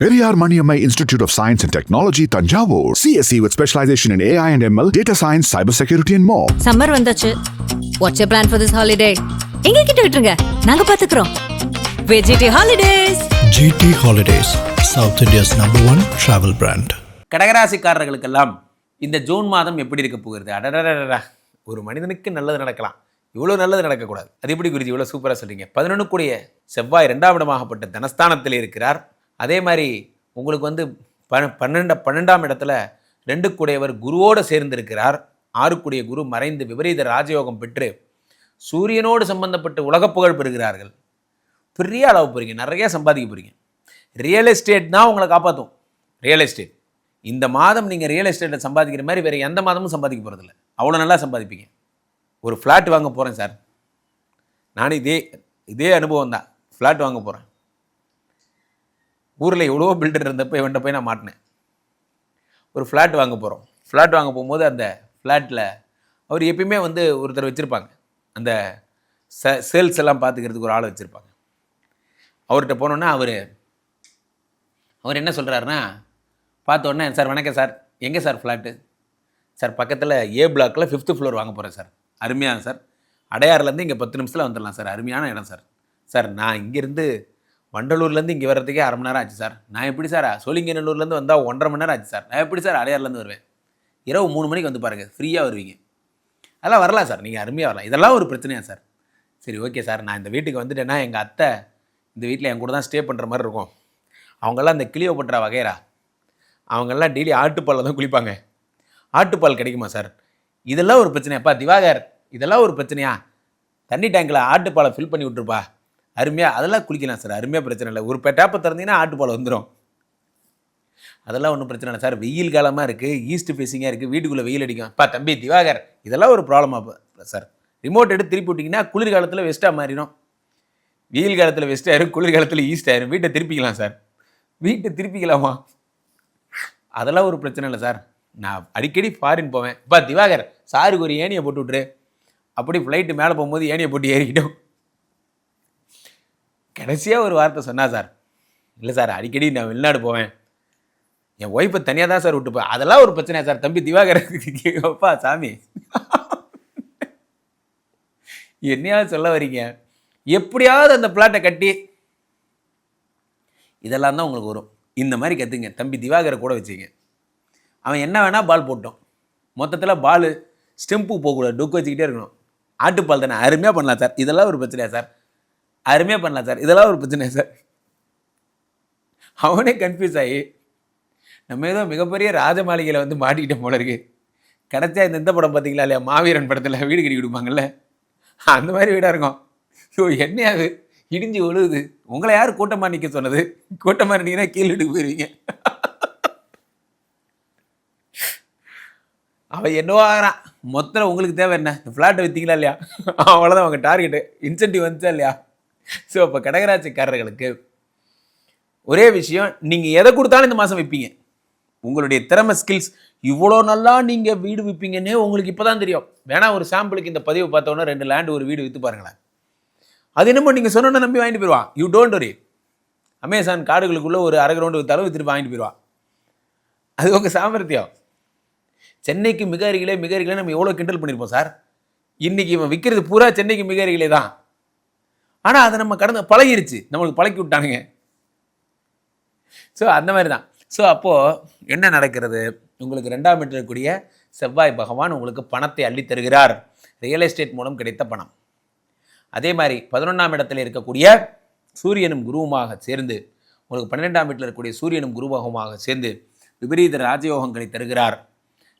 Periyar Maniammai Institute of Science and Technology, Tanjavur. CSE with specialization in AI and ML, data science, cybersecurity and more. Summer வந்தாச்சு. What's your plan for this holiday? எங்க கிட்ட விட்டுருங்க. நாங்க பாத்துக்கிறோம். VGT Holidays. GT Holidays, South India's #1 travel brand. கடகராசிக்காரர்களுக்கெல்லாம் இந்த June மாதம் எப்படி இருக்க போகிறது? அடடடடா, ஒரு மனிதனுக்கு நல்லது நடக்கலாம், இவ்வளோ நல்லது நடக்கக்கூடாது. அது எப்படி குறித்து இவ்வளோ சூப்பராக சொல்கிறீங்க? 11 கூடிய செவ்வாய் 2ஆம் இடமாகப்பட்ட தனஸ்தானத்தில் இருக்கிறார். அதே மாதிரி உங்களுக்கு வந்து 12ஆம் இடத்துல 2 கூடையவர் குருவோடு சேர்ந்திருக்கிறார். 6 கூடிய குரு மறைந்து விபரீத ராஜயோகம் பெற்று சூரியனோடு சம்பந்தப்பட்டு உலகப் புகழ் பெறுகிறார்கள். பெரிய அளவு போகிறீங்க, நிறைய சம்பாதிக்க போகிறீங்க. ரியல் எஸ்டேட் தான் உங்களை காப்பாற்றும். ரியல் எஸ்டேட் இந்த மாதம் நீங்கள் ரியல் எஸ்டேட்டில் சம்பாதிக்கிற மாதிரி வேறு எந்த மாதமும் சம்பாதிக்க போகிறதில்ல. அவ்வளோ நல்லா சம்பாதிப்பீங்க. ஒரு ஃப்ளாட் வாங்க போகிறேன் சார், நானும் இதே அனுபவம் தான். ஃப்ளாட் வாங்க போகிறேன். ஊரில் எவ்வளோ பில்டர் இருந்தப்போ இவன்ட்ட போய் நான் மாட்டினேன். ஒரு ஃப்ளாட் வாங்க போகிறோம். ஃப்ளாட் வாங்க போகும்போது அந்த ஃப்ளாட்டில் அவர் எப்பயுமே வந்து ஒருத்தர் வச்சுருப்பாங்க, அந்த சேல்ஸ் எல்லாம் பார்த்துக்கிறதுக்கு ஒரு ஆளை வச்சுருப்பாங்க. அவர்கிட்ட போனோன்னா அவர் என்ன சொல்கிறாருன்னா, பார்த்தோன்னே, சார் வணக்கம் சார், எங்கே சார் ஃப்ளாட்டு? சார் பக்கத்தில் ஏ பிளாக்கில் 5th ஃப்ளோர் வாங்க போகிறேன் சார். அருமையான சார், அடையாறுலேருந்து இங்கே 10 நிமிஷத்தில் வந்துடலாம் சார், அருமையான இடம் சார். சார் நான் இங்கேருந்து வண்டலூர்லேருந்து இங்கே வர்றதுக்கே 1/2 மணி நேரம் ஆச்சு சார். நான் எப்படி சார் சோழிங்கநல்லூர்லேருந்து வந்தால் 1.5 மணி நேரம் ஆச்சு சார். நான் எப்படி சார் அடையாறுலேருந்து வருவேன்? இரவு 3 மணிக்கு வந்து பாருங்கள், ஃப்ரீயாக வருவீங்க. அதெல்லாம் வரலாம் சார், நீங்கள் அருமையாக வரலாம். இதெல்லாம் ஒரு பிரச்சனையா சார்? சரி ஓகே சார், நான் இந்த வீட்டுக்கு வந்துட்டேன்னா எங்கள் அத்தை இந்த வீட்டில் என் கூட தான் ஸ்டே பண்ணுற மாதிரி இருக்கும். அவங்கெல்லாம் இந்த கிளியோபட்ரா வகைரா, அவங்கெல்லாம் டெய்லி ஆட்டுப்பாலில் தான் குளிப்பாங்க. ஆட்டுப்பால் கிடைக்குமா சார்? இதெல்லாம் ஒரு பிரச்சனையாப்பா திவாகர், இதெல்லாம் ஒரு பிரச்சனையா? தண்ணி டேங்கில் ஆட்டுப்பாலை ஃபில் பண்ணி விட்ருப்பா, அருமையாக அதெல்லாம் குளிக்கலாம் சார், அருமையாக பிரச்சனை இல்லை. ஒரு டேப்பை திறந்தீங்கன்னா ஆட்டுப்பால் வந்துடும். அதெல்லாம் ஒன்றும் பிரச்சனை இல்லை சார். வெயில் காலமாக இருக்குது, ஈஸ்ட் ஃபேஸிங்காக இருக்குது, வீட்டுக்குள்ளே வெயில் அடிக்கும். அப்பா தம்பி திவாகர், இதெல்லாம் ஒரு ப்ராப்ளமாக சார்? ரிமோட் எடுத்து திருப்பி விட்டிங்கன்னா குளிர்காலத்தில் வெஸ்ட்டாக மாறிடும். வெயில் காலத்தில் வெஸ்ட் ஆயிரும், குளிர்காலத்தில் ஈஸ்ட் ஆயிரும். வீட்டை திருப்பிக்கலாம் சார். வீட்டை திருப்பிக்கலாமா? அதெல்லாம் ஒரு பிரச்சனை இல்லை சார். நான் அடிக்கடி ஃபாரின் போவேன். அப்பா திவாகர், சாருக்கு ஒரு ஏணியை போட்டு விட்ரு. அப்படி ஃப்ளைட்டு மேலே போகும்போது ஏணியை போட்டு ஏறிக்கிட்டோம். கடைசியாக ஒரு வார்த்தை சொன்னா சார், இல்லை சார் அடிக்கடி நான் வெளிநாடு போவேன், என் ஒய்ஃபை தனியாக தான் சார் விட்டுப்பேன். அதெல்லாம் ஒரு பிரச்சனையா சார்? தம்பி திவாகர், அப்பா சாமி என்னையாவது சொல்ல வரீங்க? எப்படியாவது அந்த பிளாட்டை கட்டி, இதெல்லாம் தான் உங்களுக்கு வரும். இந்த மாதிரி கற்றுங்க. தம்பி திவாகரை கூட வச்சுங்க. அவன் என்ன வேணால் பால் போட்டோம், மொத்தத்தில் பால் ஸ்டெம்புக்கு போகக்கூடாது, டொக்கு வச்சுக்கிட்டே இருக்கணும். ஆட்டுப்பால் தானே, அருமையாக பண்ணலாம் சார். இதெல்லாம் ஒரு பிரச்சனையா சார்? அருமையாக பண்ணலாம் சார். இதெல்லாம் ஒரு பிரச்சனையா சார்? அவனே கன்ஃபியூஸ் ஆகி நம்ம ஏதோ மிகப்பெரிய ராஜ மாளிகையில் வந்து மாட்டிக்கிட்ட போல இருக்கு. கிடச்சா இந்த படம் பார்த்தீங்களா இல்லையா, மாவீரன் படத்தில் வீடு கட்டி கொடுப்பாங்கல்ல, அந்த மாதிரி வீடாக இருக்கும். ஐயோ என்னையாது இடிஞ்சு ஒழுகுது. உங்களை யார் கூட்டமாக நிற்க சொன்னது? கூட்டமாக இருந்தீங்கன்னா கீழே வீட்டுக்கு போயிடுவீங்க. அவன் என்னவோ ஆகிறான். மொத்தம் உங்களுக்கு தேவை என்ன? இந்த ஃப்ளாட்டை விற்றீங்களா இல்லையா, அவ்வளோதான் அவங்க டார்கெட்டு. இன்சென்டிவ் வந்துச்சா இல்லையா? ஸோ இப்போ கடகராசிக்காரர்களுக்கு ஒரே விஷயம், நீங்கள் எதை கொடுத்தாலும் இந்த மாதம் விற்பீங்க. உங்களுடைய திறமை, ஸ்கில்ஸ், இவ்வளோ நல்லா நீங்கள் வீடு விற்பீங்கன்னே உங்களுக்கு இப்போ தான் தெரியும். வேணா ஒரு சாம்பிளுக்கு இந்த பதிவு பார்த்தோன்னா 2 லேண்டு ஒரு வீடு விற்று பாருங்களேன். அது என்னமோ நீங்கள் சொன்னோன்னு நம்பி வாங்கிட்டு போயிடுவான். You don't worry. அமேசான் காடுகளுக்குள்ளே ஒரு அரை கிரவுண்டு விற்றாலும் விற்றுட்டு வாங்கிட்டு போயிடுவான். அது உங்கள் சாமர்த்தியம். சென்னைக்கு மிக அருகிலே நம்ம எவ்வளோ கிண்டல் பண்ணியிருப்போம் சார். இன்றைக்கி இவன் விற்கிறது பூரா சென்னைக்கு மிக அருகிலே தான். ஆனால் அதை நம்ம கடந்து பழகிருச்சு, நம்மளுக்கு பழக்கி விட்டானுங்க. ஸோ அந்த மாதிரி தான். ஸோ அப்போது என்ன நடக்கிறது? உங்களுக்கு 2ஆம் இடத்தில் இருக்கக்கூடிய செவ்வாய் பகவான் உங்களுக்கு பணத்தை அள்ளி தருகிறார், ரியல் எஸ்டேட் மூலம் கிடைத்த பணம். அதே மாதிரி 11ஆம் இடத்தில் இருக்கக்கூடிய சூரியனும் குருவுமாக சேர்ந்து, உங்களுக்கு 12ஆம் வீட்டில் இருக்கக்கூடிய சூரியனும் குருபகமாக சேர்ந்து விபரீத ராஜயோகங்களை தருகிறார்.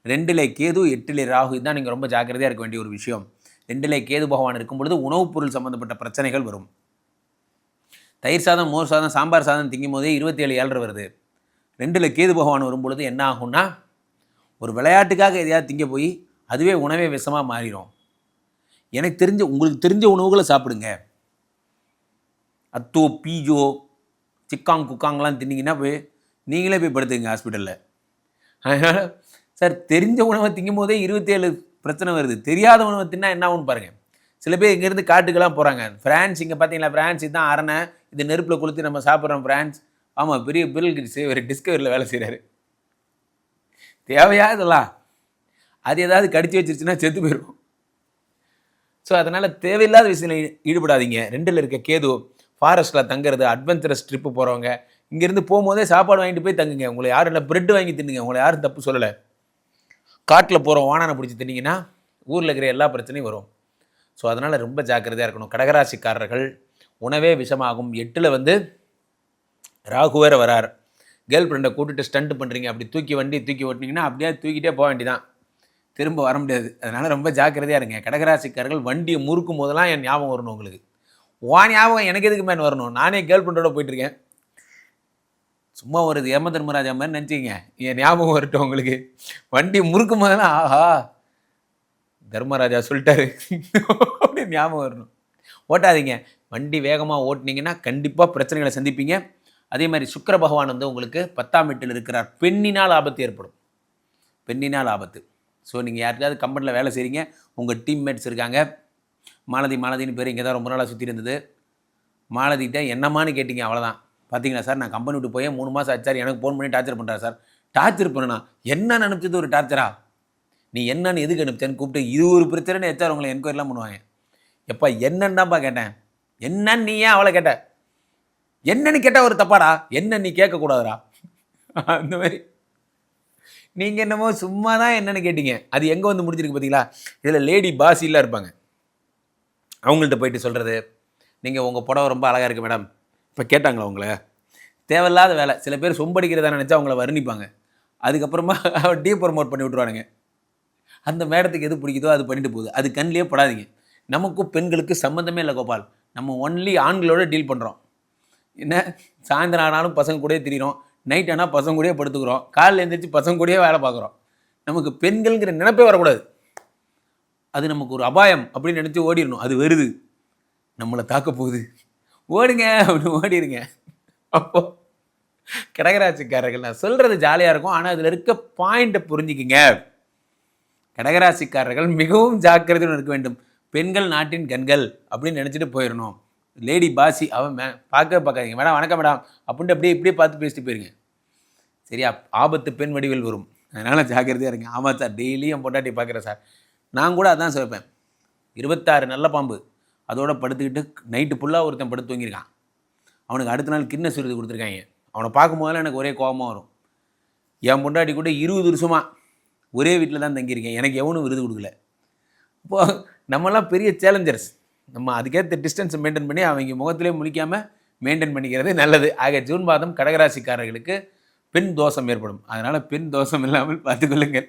2லே கேது, 8லே ராகு. இதுதான் நீங்கள் ரொம்ப ஜாக்கிரதையாக இருக்க வேண்டிய ஒரு விஷயம். 2லே கேது பகவான் இருக்கும் பொழுது உணவுப் பொருள் சம்மந்தப்பட்ட பிரச்சனைகள் வரும். தயிர் சாதம், மோர் சாதம், சாம்பார் சாதம் திங்கும் போதே 27 வருது. 2லே கேது பகவான் வரும் பொழுது என்ன ஆகும்னா, ஒரு விளையாட்டுக்காக எதையாவது திங்க போய் அதுவே உணவே விஷமாக மாறிடும். எனக்கு தெரிஞ்ச, உங்களுக்கு தெரிஞ்ச உணவுகளை சாப்பிடுங்க. அத்தோ பீஜோ சிக்காங் குக்காங்கெலாம் தின்னீங்கன்னா போய் நீங்களே போய் படுத்துங்க ஹாஸ்பிட்டலில். அதனால் சார் தெரிஞ்ச உணவை திங்கும் போதே 27 பிரச்சனை வருது. தெரியாத உணவை தின்னா என்ன ஆகும்னு பாருங்கள். சில பேர் இங்கேருந்து காட்டுக்கெல்லாம் போகிறாங்க. ஃப்ரான்ஸ், இங்கே பார்த்தீங்களா, ஃப்ரான்ஸ் இதுதான் அரணை, இது நெருப்பில் கொளுத்தி நம்ம சாப்பிட்றோம். ஃப்ரான்ஸ் ஆமாம், பெரிய பில் கேட்ஸ் ஒரு டிஸ்கவரியில் வேலை செய்கிறாரு. தேவையா இதெல்லாம்? அது ஏதாவது கடிச்சு வச்சிருச்சுன்னா செத்து போயிடும். ஸோ அதனால் தேவையில்லாத விஷயத்தில் ஈடுபடாதீங்க. 2ல் இருக்க கேது ஃபாரஸ்ட்டில் தங்குறது, அட்வென்ச்சரஸ் ட்ரிப்பு போகிறவங்க இங்கேருந்து போகும்போதே சாப்பாடு வாங்கிட்டு போய் தங்குங்க. உங்களை யாரும் இல்லை, பிரெட் வாங்கி தின்னுங்க, உங்களை யாரும் தப்பு சொல்லலை. காட்டில் போகிறோம் வானானை பிடிச்சி தின்னீங்கன்னா ஊரில் இருக்கிற எல்லா பிரச்சனையும் வரும். ஸோ அதனால் ரொம்ப ஜாக்கிரதையாக இருக்கணும். கடகராசிக்காரர்கள் உணவே விஷமாகும். 8ல் ராகு வேறு வரார். கேர்ள் ஃப்ரெண்டை கூட்டிட்டு ஸ்டண்ட் பண்ணுறீங்க, அப்படி தூக்கி ஓட்டினீங்கன்னா அப்படியே தூக்கிட்டே போக வேண்டியதான், திரும்ப வர முடியாது. அதனால் ரொம்ப ஜாக்கிரதையாக இருங்க. கடகராசிக்காரர்கள் வண்டியை முறுக்கும் போதெல்லாம் என் ஞாபகம் வரணும். உங்களுக்கு ஞாபகம் எனக்கு எதுக்கு மேன் வரணும்? நானே கேர்ள் ஃப்ரெண்டோட போயிட்டுருக்கேன். சும்மா ஒரு யம தர்மராஜா மாதிரி நினச்சிங்க, என் ஞாபகம் வரட்டும் உங்களுக்கு. வண்டி முறுக்கும் போதெல்லாம் ஆஹா தர்மராஜா சொல்லிட்டாரு அப்படின்னு ஞாபகம் வரணும். ஓட்டாதீங்க. வண்டி வேகமாக ஓட்டினீங்கன்னா கண்டிப்பாக பிரச்சனைகளை சந்திப்பீங்க. அதே மாதிரி சுக்கிர பகவான் உங்களுக்கு 10ஆம் வீட்டில் இருக்கிறார். பெண்ணினால் ஆபத்து ஏற்படும். பெண்ணினால் ஆபத்து. ஸோ நீங்கள் யாருக்காவது கம்பெனியில் வேலை செய்கிறீங்க, உங்கள் டீம்மேட்ஸ் இருக்காங்க. மாலதின்னு பேர் இங்கே தான் ரொம்ப நாளாக சுற்றி இருந்தது. மாலதிகிட்ட என்னம்மான்னு கேட்டிங்க, அவ்வளோதான். பார்த்தீங்களா சார், நான் கம்பெனி விட்டு போய் 3 மாதம் ஆச்சு சார், எனக்கு ஃபோன் பண்ணி டார்ச்சர் பண்ணுறாரு சார். டார்ச்சர் பண்ணனா என்ன அனுப்பிச்சது ஒரு டார்ச்சரா? நீ என்னன்னு எதுக்கு அனுப்பிச்சேன்னு கூப்பிட்டு இது ஒரு பிரச்சனைன்னு HR உங்களை என்கொயரிலாம் பண்ணுவாங்க. எப்பா என்னன்னு தான்ப்பா கேட்டேன். என்னன்னு நீ ஏன் அவளை கேட்ட? என்னன்னு கேட்டால் ஒரு தப்பாடா, என்ன நீ கேட்கக்கூடாதுடா. அந்த மாதிரி நீங்கள் என்னமோ சும்மா தான் என்னென்னு கேட்டீங்க. அது எங்கே முடிஞ்சிருக்கு பார்த்தீங்களா? இதில் லேடி பாசிலாம் இருப்பாங்க. அவங்கள்ட்ட போயிட்டு சொல்கிறது, நீங்கள் உங்கள் புடவை ரொம்ப அழகாக இருக்குது மேடம். இப்போ கேட்டாங்களா உங்களை? தேவையில்லாத வேலை. சில பேர் சொம்படிக்கிறதா நினச்சா அவங்கள வர்ணிப்பாங்க. அதுக்கப்புறமா டீப் ப்ரமோட் பண்ணி விட்ருவானுங்க. அந்த மேடத்துக்கு எது பிடிக்குதோ அது பண்ணிட்டு போகுது. அது கண்ணிலே படாதீங்க. நமக்கும் பெண்களுக்கு சம்மந்தமே இல்லை கோபால். நம்ம ஒன்லி ஆண்களோட டீல் பண்ணுறோம். என்ன சாயந்தரம் ஆனாலும் பசங்க கூடயே திரிகிறோம், நைட் ஆனால் பசங்க கூடயே படுத்துக்கிறோம், காலையில் எழுந்திரிச்சு பசங்க கூடயே வேலை பார்க்குறோம். நமக்கு பெண்கள்ங்கிற நினைப்பே வரக்கூடாது. அது நமக்கு ஒரு அபாயம் அப்படின்னு நினச்சி ஓடிடணும். அது வருது, நம்மளை தாக்க போகுது, ஓடுங்க அப்படின்னு ஓடிடுங்க. அப்போது கடகராசிக்காரர்கள் நான் சொல்கிறது ஜாலியாக இருக்கும், ஆனால் அதில் இருக்க பாயிண்ட்டை புரிஞ்சிக்கிங்க. கடகராசிக்காரர்கள் மிகவும் ஜாக்கிரதையுடன் இருக்க வேண்டும். பெண்கள் நாட்டின் கண்கள் அப்படின்னு நினச்சிட்டு போயிடணும். லேடி பாசி அவன் பார்க்காதீங்க. மேடம் வணக்கம் மேடம் அப்படின்ட்டு அப்படியே இப்படியே பார்த்து பேசிட்டு போயிருங்க. சரியா? ஆபத்து பெண் வடிவில் வரும். அதனால் ஜாக்கிரதையாக இருங்க. ஆமாம் சார், டெய்லியும் பொண்டாட்டி பார்க்குறேன் சார். நான் கூட அதான் சொல்லிப்பேன். 26 நல்ல பாம்பு அதோட படுத்துக்கிட்டு நைட்டு ஃபுல்லாக ஒருத்தன் படுத்து தூங்கியிருக்கான். அவனுக்கு அடுத்த நாள் கின்னஸ் விருது கொடுத்துருக்காங்க. அவனை பார்க்கும்போதெல்லாம் எனக்கு ஒரே கோபமாக வரும். என் பொண்டாட்டி கூட 20 வருஷமாக ஒரே வீட்டில் தான் தங்கியிருக்கேன், எனக்கு எவனும் விருது கொடுக்கல. இப்போது நம்மலாம் பெரிய சேலஞ்சர்ஸ். நம்ம அதுக்கேற்ற டிஸ்டன்ஸை மெயின்டைன் பண்ணி அவங்க முகத்திலே முழிக்காமல் மெயின்டைன் பண்ணிக்கிறது நல்லது. ஆக ஜூன் மாதம் கடகராசிக்காரர்களுக்கு பெண் தோஷம் ஏற்படும். அதனால் பெண் தோஷம் இல்லாமல் பார்த்துக்கொள்ளுங்கள்.